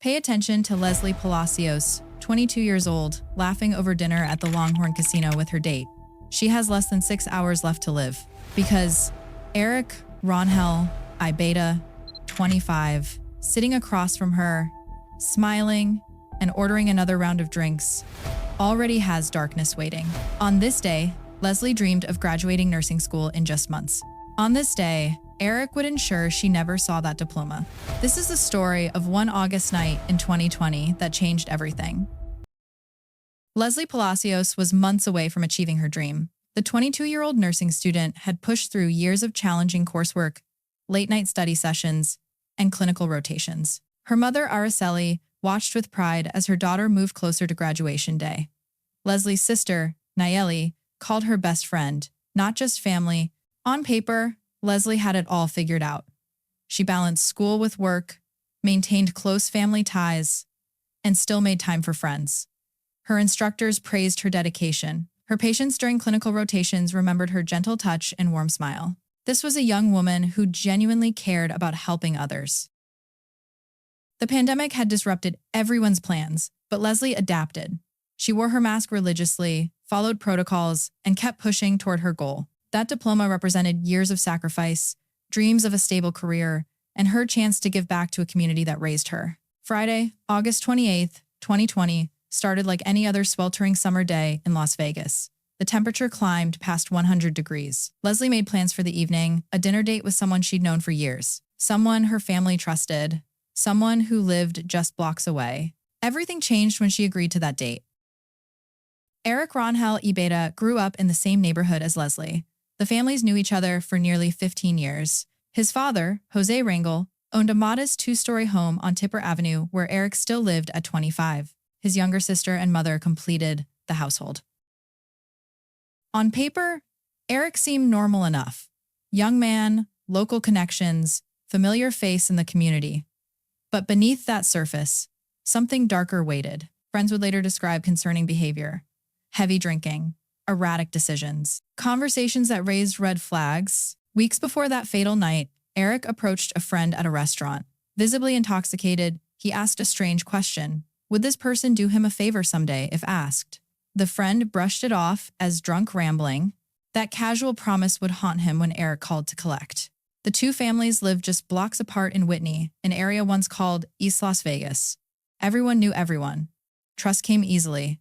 Pay attention to Leslie Palacios, 22 years old, laughing over dinner at the Longhorn Casino with her date. She has less than 6 hours left to live. Because Eric Ronhel Ibeta, 25, sitting across from her, smiling and ordering another round of drinks, already has darkness waiting. On this day, Leslie dreamed of graduating nursing school in just months. On this day, Eric would ensure she never saw that diploma. This is the story of one August night in 2020 that changed everything. Leslie Palacios was months away from achieving her dream. The 22-year-old nursing student had pushed through years of challenging coursework, late-night study sessions, and clinical rotations. Her mother, Araceli, watched with pride as her daughter moved closer to graduation day. Leslie's sister, Nayeli, called her best friend, not just family. On paper, Leslie had it all figured out. She balanced school with work, maintained close family ties, and still made time for friends. Her instructors praised her dedication. Her patients during clinical rotations remembered her gentle touch and warm smile. This was a young woman who genuinely cared about helping others. The pandemic had disrupted everyone's plans, but Leslie adapted. She wore her mask religiously, followed protocols, and kept pushing toward her goal. That diploma represented years of sacrifice, dreams of a stable career, and her chance to give back to a community that raised her. Friday, August 28, 2020, started like any other sweltering summer day in Las Vegas. The temperature climbed past 100 degrees. Leslie made plans for the evening, a dinner date with someone she'd known for years, someone her family trusted, someone who lived just blocks away. Everything changed when she agreed to that date. Eric Ronhel Ibeta grew up in the same neighborhood as Leslie. The families knew each other for nearly 15 years. His father, Jose Rangel, owned a modest 2-story home on Tipper Avenue where Eric still lived at 25. His younger sister and mother completed the household. On paper, Eric seemed normal enough. Young man, local connections, familiar face in the community. But beneath that surface, something darker waited. Friends would later describe concerning behavior, heavy drinking, erratic decisions, conversations that raised red flags. Weeks before that fatal night, Eric approached a friend at a restaurant. Visibly intoxicated, he asked a strange question. Would this person do him a favor someday if asked? The friend brushed it off as drunk rambling. That casual promise would haunt him when Eric called to collect. The two families lived just blocks apart in Whitney, an area once called East Las Vegas. Everyone knew everyone. Trust came easily.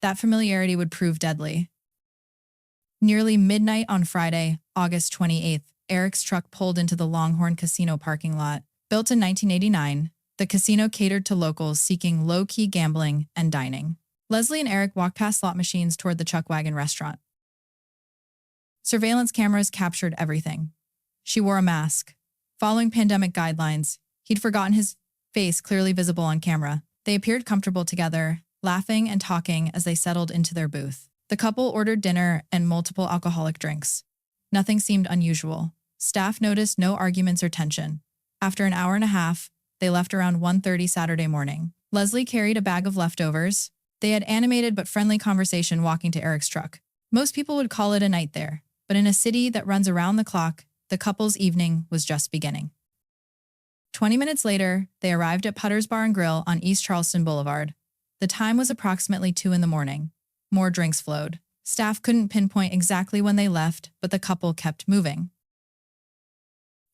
That familiarity would prove deadly. Nearly midnight on Friday, August 28th, Eric's truck pulled into the Longhorn Casino parking lot. Built in 1989, the casino catered to locals seeking low-key gambling and dining. Leslie and Eric walked past slot machines toward the Chuck Wagon restaurant. Surveillance cameras captured everything. She wore a mask. Following pandemic guidelines, he'd forgotten his face clearly visible on camera. They appeared comfortable together, laughing and talking as they settled into their booth. The couple ordered dinner and multiple alcoholic drinks. Nothing seemed unusual. Staff noticed no arguments or tension. After an hour and a half, they left around 1:30 Saturday morning. Leslie carried a bag of leftovers. They had animated but friendly conversation walking to Eric's truck. Most people would call it a night there, but in a city that runs around the clock, the couple's evening was just beginning. 20 minutes later, they arrived at Putter's Bar and Grill on East Charleston Boulevard. The time was approximately 2 in the morning. More drinks flowed. Staff couldn't pinpoint exactly when they left, but the couple kept moving.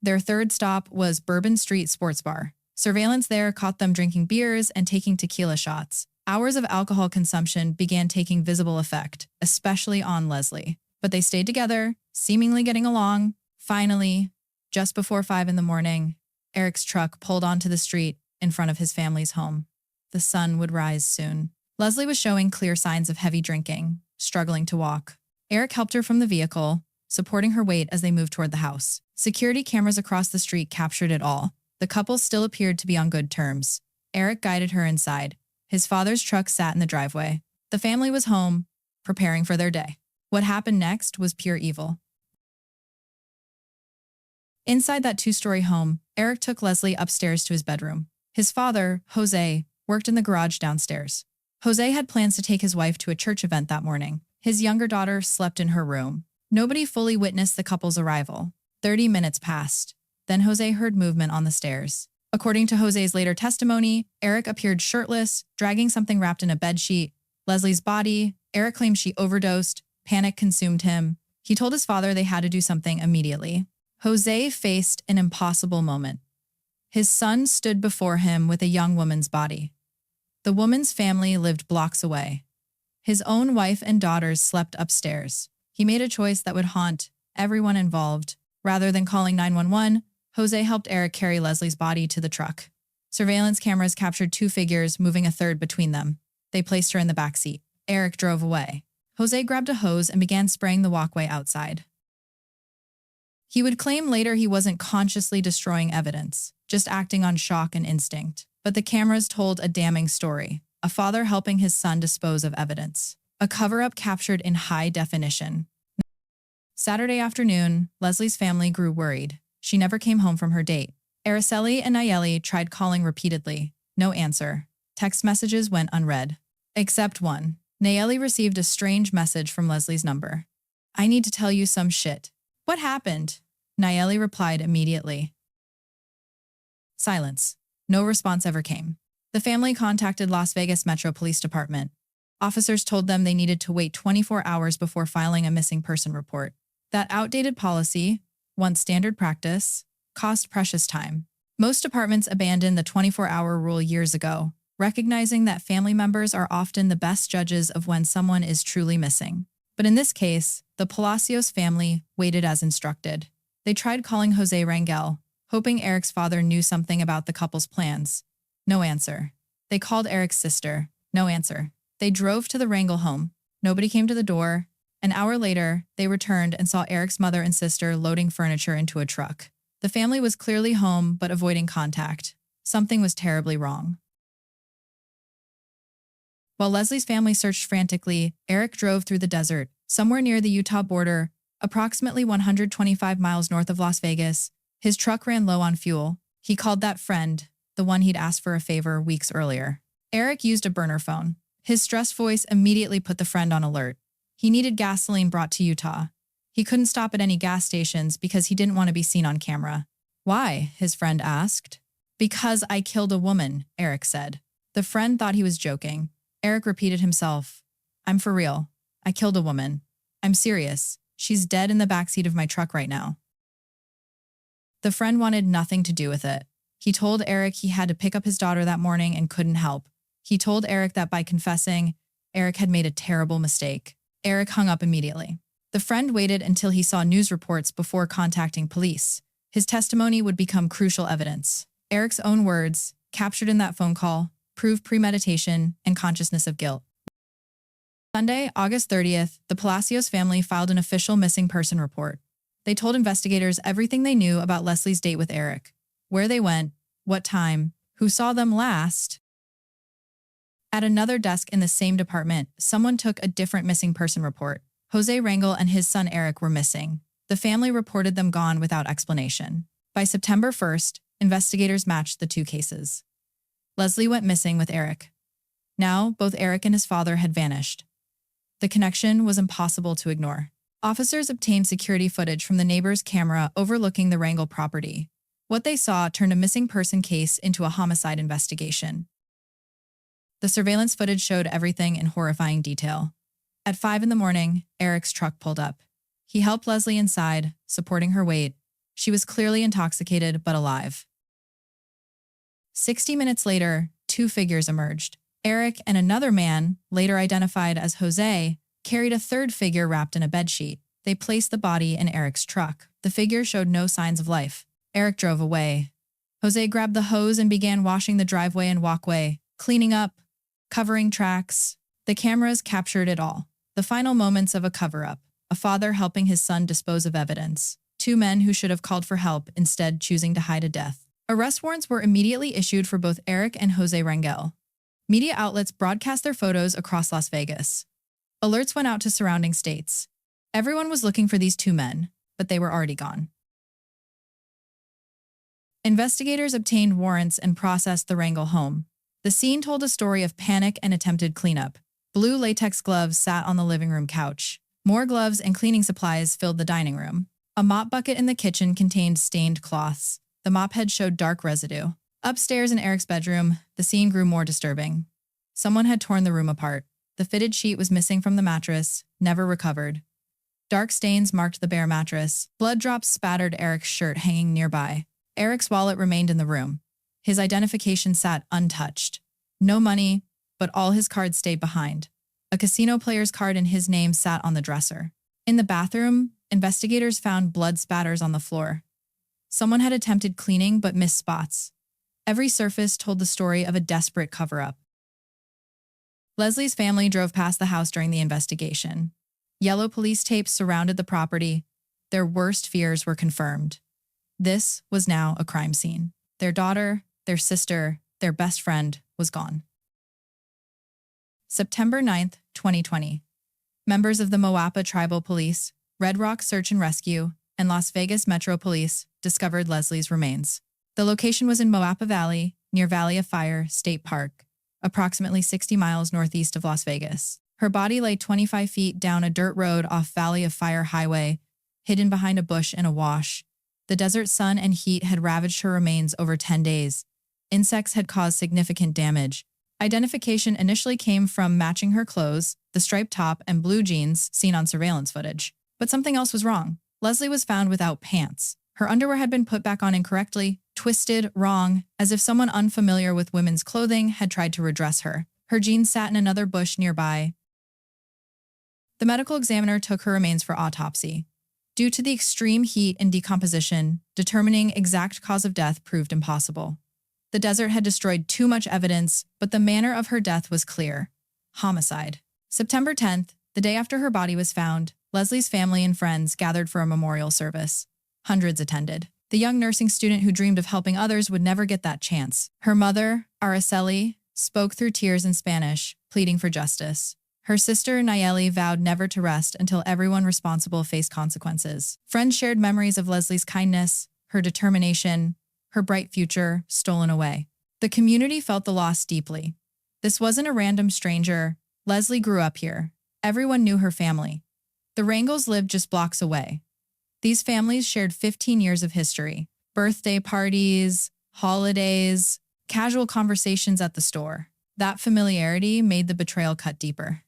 Their third stop was Bourbon Street Sports Bar. Surveillance there caught them drinking beers and taking tequila shots. Hours of alcohol consumption began taking visible effect, especially on Leslie. But they stayed together, seemingly getting along. Finally, just before 5 in the morning, Eric's truck pulled onto the street in front of his family's home. The sun would rise soon. Leslie was showing clear signs of heavy drinking, struggling to walk. Eric helped her from the vehicle, supporting her weight as they moved toward the house. Security cameras across the street captured it all. The couple still appeared to be on good terms. Eric guided her inside. His father's truck sat in the driveway. The family was home, preparing for their day. What happened next was pure evil. Inside that 2-story home, Eric took Leslie upstairs to his bedroom. His father, Jose, worked in the garage downstairs. Jose had plans to take his wife to a church event that morning. His younger daughter slept in her room. Nobody fully witnessed the couple's arrival. 30 minutes passed. Then Jose heard movement on the stairs. According to Jose's later testimony, Eric appeared shirtless, dragging something wrapped in a bedsheet. Leslie's body. Eric claimed she overdosed. Panic consumed him. He told his father they had to do something immediately. Jose faced an impossible moment. His son stood before him with a young woman's body. The woman's family lived blocks away. His own wife and daughters slept upstairs. He made a choice that would haunt everyone involved. Rather than calling 911, Jose helped Eric carry Leslie's body to the truck. Surveillance cameras captured two figures, moving a third between them. They placed her in the back seat. Eric drove away. Jose grabbed a hose and began spraying the walkway outside. He would claim later he wasn't consciously destroying evidence, just acting on shock and instinct. But the cameras told a damning story. A father helping his son dispose of evidence. A cover-up captured in high definition. Saturday afternoon, Leslie's family grew worried. She never came home from her date. Araceli and Nayeli tried calling repeatedly. No answer. Text messages went unread. Except one. Nayeli received a strange message from Leslie's number. "I need to tell you some shit." "What happened?" Nayeli replied immediately. Silence. No response ever came. The family contacted Las Vegas Metro Police Department. Officers told them they needed to wait 24 hours before filing a missing person report. That outdated policy, once standard practice, cost precious time. Most departments abandoned the 24-hour rule years ago, recognizing that family members are often the best judges of when someone is truly missing. But in this case, the Palacios family waited as instructed. They tried calling Jose Rangel, hoping Eric's father knew something about the couple's plans. No answer. They called Eric's sister. No answer. They drove to the Rangel home. Nobody came to the door. An hour later, they returned and saw Eric's mother and sister loading furniture into a truck. The family was clearly home but avoiding contact. Something was terribly wrong. While Leslie's family searched frantically, Eric drove through the desert, somewhere near the Utah border, approximately 125 miles north of Las Vegas. His truck ran low on fuel. He called that friend, the one he'd asked for a favor weeks earlier. Eric used a burner phone. His stressed voice immediately put the friend on alert. He needed gasoline brought to Utah. He couldn't stop at any gas stations because he didn't want to be seen on camera. "Why?" his friend asked. "Because I killed a woman," Eric said. The friend thought he was joking. Eric repeated himself. "I'm for real. I killed a woman. I'm serious. She's dead in the backseat of my truck right now." The friend wanted nothing to do with it. He told Eric he had to pick up his daughter that morning and couldn't help. He told Eric that by confessing, Eric had made a terrible mistake. Eric hung up immediately. The friend waited until he saw news reports before contacting police. His testimony would become crucial evidence. Eric's own words, captured in that phone call, proved premeditation and consciousness of guilt. Sunday, August 30th, the Palacios family filed an official missing person report. They told investigators everything they knew about Leslie's date with Eric, where they went, what time, who saw them last. At another desk in the same department, someone took a different missing person report. Jose Rangel and his son Eric were missing. The family reported them gone without explanation. By September 1st, investigators matched the two cases. Leslie went missing with Eric. Now, both Eric and his father had vanished. The connection was impossible to ignore. Officers obtained security footage from the neighbor's camera overlooking the Rangel property. What they saw turned a missing person case into a homicide investigation. The surveillance footage showed everything in horrifying detail. At 5 a.m, Eric's truck pulled up. He helped Leslie inside, supporting her weight. She was clearly intoxicated but alive. 60 minutes later, two figures emerged. Eric and another man, later identified as Jose, carried a third figure wrapped in a bedsheet. They placed the body in Eric's truck. The figure showed no signs of life. Eric drove away. Jose grabbed the hose and began washing the driveway and walkway, cleaning up, covering tracks. The cameras captured it all. The final moments of a cover-up. A father helping his son dispose of evidence. Two men who should have called for help, instead choosing to hide a death. Arrest warrants were immediately issued for both Eric and Jose Rangel. Media outlets broadcast their photos across Las Vegas. Alerts went out to surrounding states. Everyone was looking for these two men, but they were already gone. Investigators obtained warrants and processed the Rangel home. The scene told a story of panic and attempted cleanup. Blue latex gloves sat on the living room couch. More gloves and cleaning supplies filled the dining room. A mop bucket in the kitchen contained stained cloths. The mop head showed dark residue. Upstairs in Eric's bedroom, the scene grew more disturbing. Someone had torn the room apart. The fitted sheet was missing from the mattress, never recovered. Dark stains marked the bare mattress. Blood drops spattered Eric's shirt hanging nearby. Eric's wallet remained in the room. His identification sat untouched. No money, but all his cards stayed behind. A casino player's card in his name sat on the dresser. In the bathroom, investigators found blood spatters on the floor. Someone had attempted cleaning but missed spots. Every surface told the story of a desperate cover-up. Leslie's family drove past the house during the investigation. Yellow police tapes surrounded the property. Their worst fears were confirmed. This was now a crime scene. Their daughter, their sister, their best friend was gone. September 9th, 2020. Members of the Moapa Tribal Police, Red Rock Search and Rescue, and Las Vegas Metro Police discovered Leslie's remains. The location was in Moapa Valley, near Valley of Fire State Park, approximately 60 miles northeast of Las Vegas. Her body lay 25 feet down a dirt road off Valley of Fire Highway, hidden behind a bush in a wash. The desert sun and heat had ravaged her remains over 10 days. Insects had caused significant damage. Identification initially came from matching her clothes, the striped top and blue jeans seen on surveillance footage. But something else was wrong. Leslie was found without pants. Her underwear had been put back on incorrectly, twisted, wrong, as if someone unfamiliar with women's clothing had tried to redress her. Her jeans sat in another bush nearby. The medical examiner took her remains for autopsy. Due to the extreme heat and decomposition, determining exact cause of death proved impossible. The desert had destroyed too much evidence, but the manner of her death was clear. Homicide. September 10th, the day after her body was found, Leslie's family and friends gathered for a memorial service. Hundreds attended. The young nursing student who dreamed of helping others would never get that chance. Her mother, Araceli, spoke through tears in Spanish, pleading for justice. Her sister, Nayeli, vowed never to rest until everyone responsible faced consequences. Friends shared memories of Leslie's kindness, her determination, her bright future stolen away. The community felt the loss deeply. This wasn't a random stranger. Leslie grew up here. Everyone knew her family. The Rangels lived just blocks away. These families shared 15 years of history. Birthday parties, holidays, casual conversations at the store. That familiarity made the betrayal cut deeper.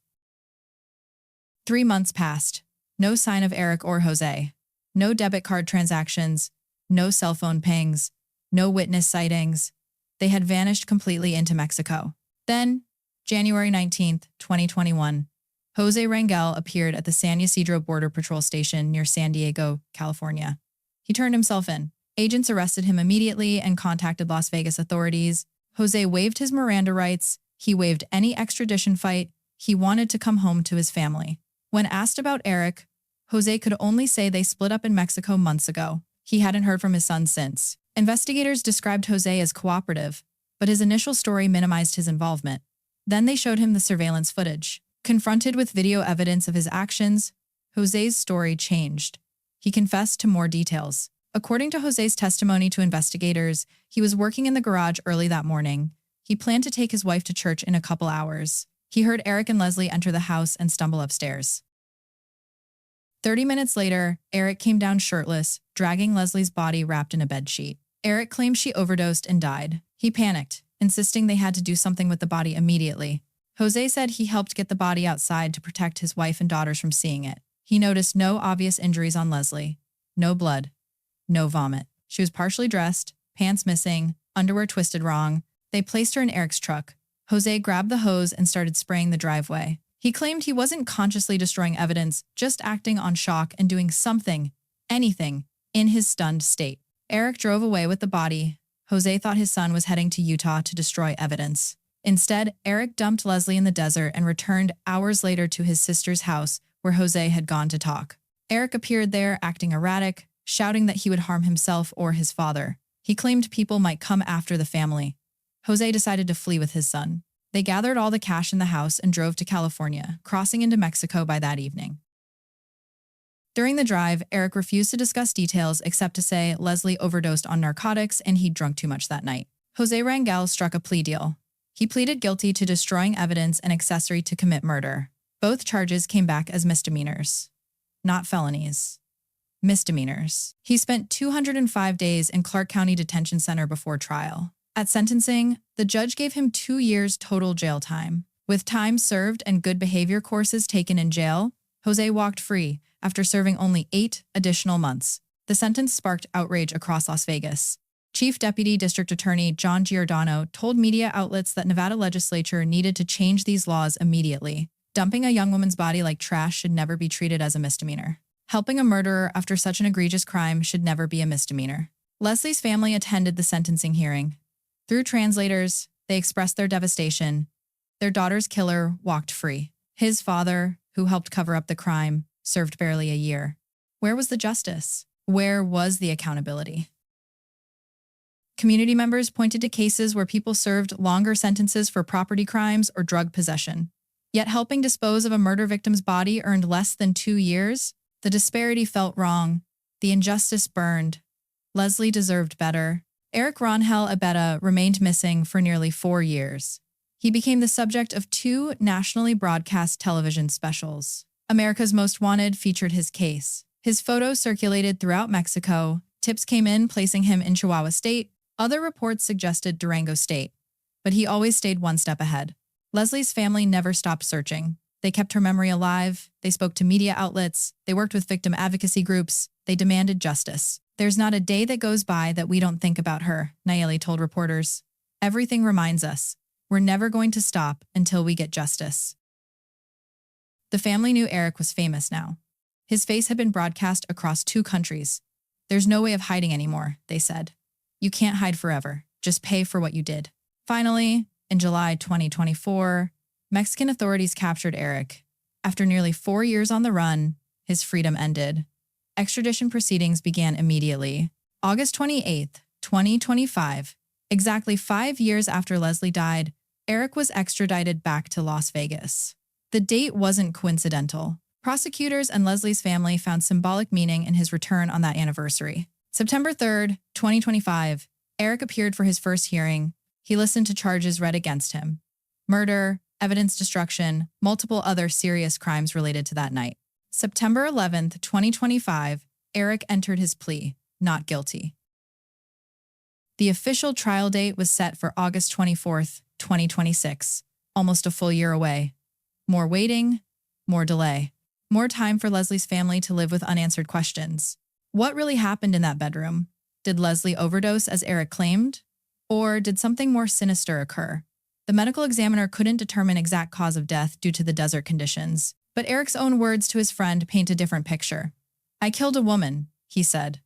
3 months passed. No sign of Eric or Jose. No debit card transactions. No cell phone pings. No witness sightings. They had vanished completely into Mexico. Then, January 19th, 2021, Jose Rangel appeared at the San Ysidro Border Patrol Station near San Diego, California. He turned himself in. Agents arrested him immediately and contacted Las Vegas authorities. Jose waived his Miranda rights. He waived any extradition fight. He wanted to come home to his family. When asked about Eric, Jose could only say they split up in Mexico months ago. He hadn't heard from his son since. Investigators described Jose as cooperative, but his initial story minimized his involvement. Then they showed him the surveillance footage. Confronted with video evidence of his actions, Jose's story changed. He confessed to more details. According to Jose's testimony to investigators, he was working in the garage early that morning. He planned to take his wife to church in a couple hours. He heard Eric and Leslie enter the house and stumble upstairs. 30 minutes later, Eric came down shirtless, dragging Leslie's body wrapped in a bedsheet. Eric claimed she overdosed and died. He panicked, insisting they had to do something with the body immediately. Jose said he helped get the body outside to protect his wife and daughters from seeing it. He noticed no obvious injuries on Leslie. No blood. No vomit. She was partially dressed, pants missing, underwear twisted wrong. They placed her in Eric's truck. Jose grabbed the hose and started spraying the driveway. He claimed he wasn't consciously destroying evidence, just acting on shock and doing something, anything, in his stunned state. Eric drove away with the body. Jose thought his son was heading to Utah to destroy evidence. Instead, Eric dumped Leslie in the desert and returned hours later to his sister's house, where Jose had gone to talk. Eric appeared there, acting erratic, shouting that he would harm himself or his father. He claimed people might come after the family. Jose decided to flee with his son. They gathered all the cash in the house and drove to California, crossing into Mexico by that evening. During the drive, Eric refused to discuss details except to say Leslie overdosed on narcotics and he'd drunk too much that night. Jose Rangel struck a plea deal. He pleaded guilty to destroying evidence and accessory to commit murder. Both charges came back as misdemeanors. Not felonies. Misdemeanors. He spent 205 days in Clark County Detention Center before trial. At sentencing, the judge gave him 2 years total jail time. With time served and good behavior courses taken in jail, Jose walked free after serving only 8 additional months. The sentence sparked outrage across Las Vegas. Chief Deputy District Attorney John Giordano told media outlets that Nevada legislature needed to change these laws immediately. Dumping a young woman's body like trash should never be treated as a misdemeanor. Helping a murderer after such an egregious crime should never be a misdemeanor. Leslie's family attended the sentencing hearing. Through translators, they expressed their devastation. Their daughter's killer walked free. His father, who helped cover up the crime, served barely a year. Where was the justice? Where was the accountability? Community members pointed to cases where people served longer sentences for property crimes or drug possession. Yet helping dispose of a murder victim's body earned less than 2 years? The disparity felt wrong. The injustice burned. Leslie deserved better. Eric Rangel Abeta remained missing for nearly 4 years. He became the subject of 2 nationally broadcast television specials. America's Most Wanted featured his case. His photos circulated throughout Mexico. Tips came in placing him in Chihuahua State. Other reports suggested Durango State. But he always stayed one step ahead. Leslie's family never stopped searching. They kept her memory alive. They spoke to media outlets. They worked with victim advocacy groups. They demanded justice. There's not a day that goes by that we don't think about her, Nayeli told reporters. Everything reminds us. We're never going to stop until we get justice. The family knew Eric was famous now. His face had been broadcast across 2 countries. There's no way of hiding anymore, they said. You can't hide forever. Just pay for what you did. Finally, in July 2024, Mexican authorities captured Eric. After nearly 4 years on the run, his freedom ended. Extradition proceedings began immediately. August 28, 2025, exactly 5 years after Leslie died, Eric was extradited back to Las Vegas. The date wasn't coincidental. Prosecutors and Leslie's family found symbolic meaning in his return on that anniversary. September 3, 2025, Eric appeared for his first hearing. He listened to charges read against him. Murder, evidence destruction, multiple other serious crimes related to that night. September 11, 2025, Eric entered his plea, not guilty. The official trial date was set for August 24, 2026, almost a full year away. More waiting, more delay. More time for Leslie's family to live with unanswered questions. What really happened in that bedroom? Did Leslie overdose as Eric claimed? Or did something more sinister occur? The medical examiner couldn't determine exact cause of death due to the desert conditions, but Eric's own words to his friend paint a different picture. I killed a woman, he said.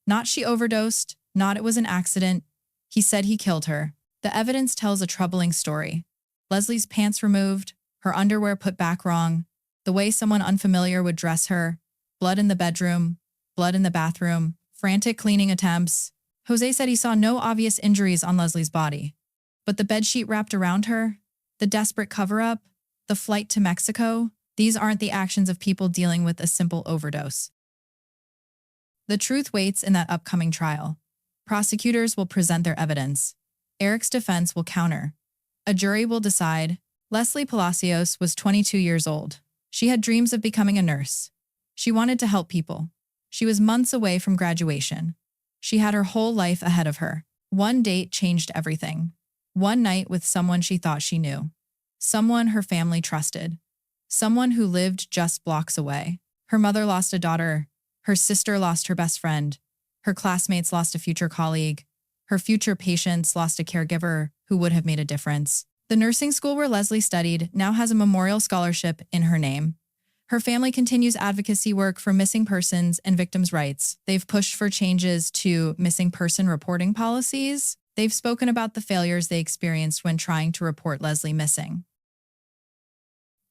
Not she overdosed, not it was an accident. He said he killed her. The evidence tells a troubling story. Leslie's pants removed, her underwear put back wrong, the way someone unfamiliar would dress her, blood in the bedroom, blood in the bathroom, frantic cleaning attempts. Jose said he saw no obvious injuries on Leslie's body. But the bedsheet wrapped around her, the desperate cover-up, the flight to Mexico, these aren't the actions of people dealing with a simple overdose. The truth waits in that upcoming trial. Prosecutors will present their evidence. Eric's defense will counter. A jury will decide. Leslie Palacios was 22 years old. She had dreams of becoming a nurse. She wanted to help people. She was months away from graduation. She had her whole life ahead of her. One date changed everything. One night with someone she thought she knew. Someone her family trusted. Someone who lived just blocks away. Her mother lost a daughter. Her sister lost her best friend. Her classmates lost a future colleague. Her future patients lost a caregiver who would have made a difference. The nursing school where Leslie studied now has a memorial scholarship in her name. Her family continues advocacy work for missing persons and victims' rights. They've pushed for changes to missing person reporting policies. They've spoken about the failures they experienced when trying to report Leslie missing.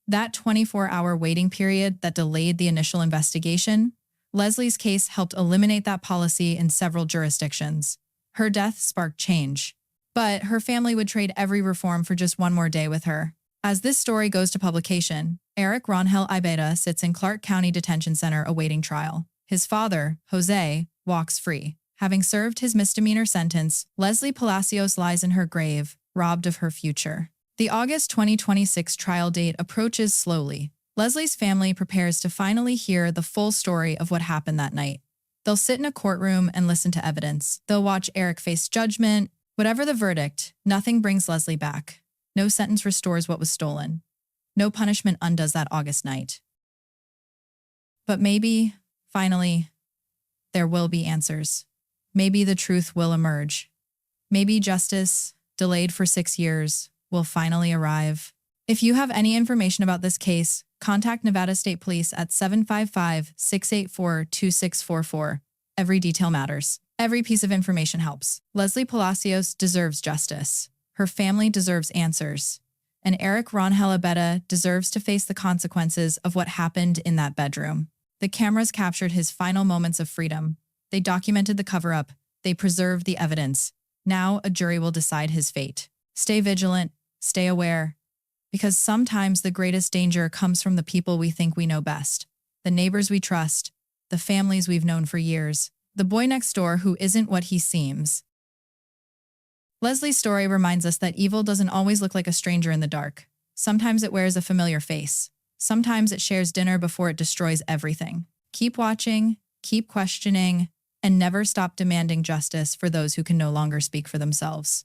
That 24-hour waiting period that delayed the initial investigation, Leslie's case helped eliminate that policy in several jurisdictions. Her death sparked change. But her family would trade every reform for just one more day with her. As this story goes to publication, Eric Rangel Abeta sits in Clark County Detention Center awaiting trial. His father, Jose, walks free. Having served his misdemeanor sentence, Leslie Palacios lies in her grave, robbed of her future. The August 2026 trial date approaches slowly. Leslie's family prepares to finally hear the full story of what happened that night. They'll sit in a courtroom and listen to evidence. They'll watch Eric face judgment, Whatever the verdict, nothing brings Leslie back. No sentence restores what was stolen. No punishment undoes that August night. But maybe, finally, there will be answers. Maybe the truth will emerge. Maybe justice, delayed for 6 years, will finally arrive. If you have any information about this case, contact Nevada State Police at 755-684-2644. Every detail matters. Every piece of information helps. Leslie Palacios deserves justice. Her family deserves answers. And Eric Rangel Abetta deserves to face the consequences of what happened in that bedroom. The cameras captured his final moments of freedom. They documented the cover-up. They preserved the evidence. Now a jury will decide his fate. Stay vigilant. Stay aware. Because sometimes the greatest danger comes from the people we think we know best. The neighbors we trust. The families we've known for years. The boy next door who isn't what he seems. Leslie's story reminds us that evil doesn't always look like a stranger in the dark. Sometimes it wears a familiar face. Sometimes it shares dinner before it destroys everything. Keep watching, keep questioning, and never stop demanding justice for those who can no longer speak for themselves.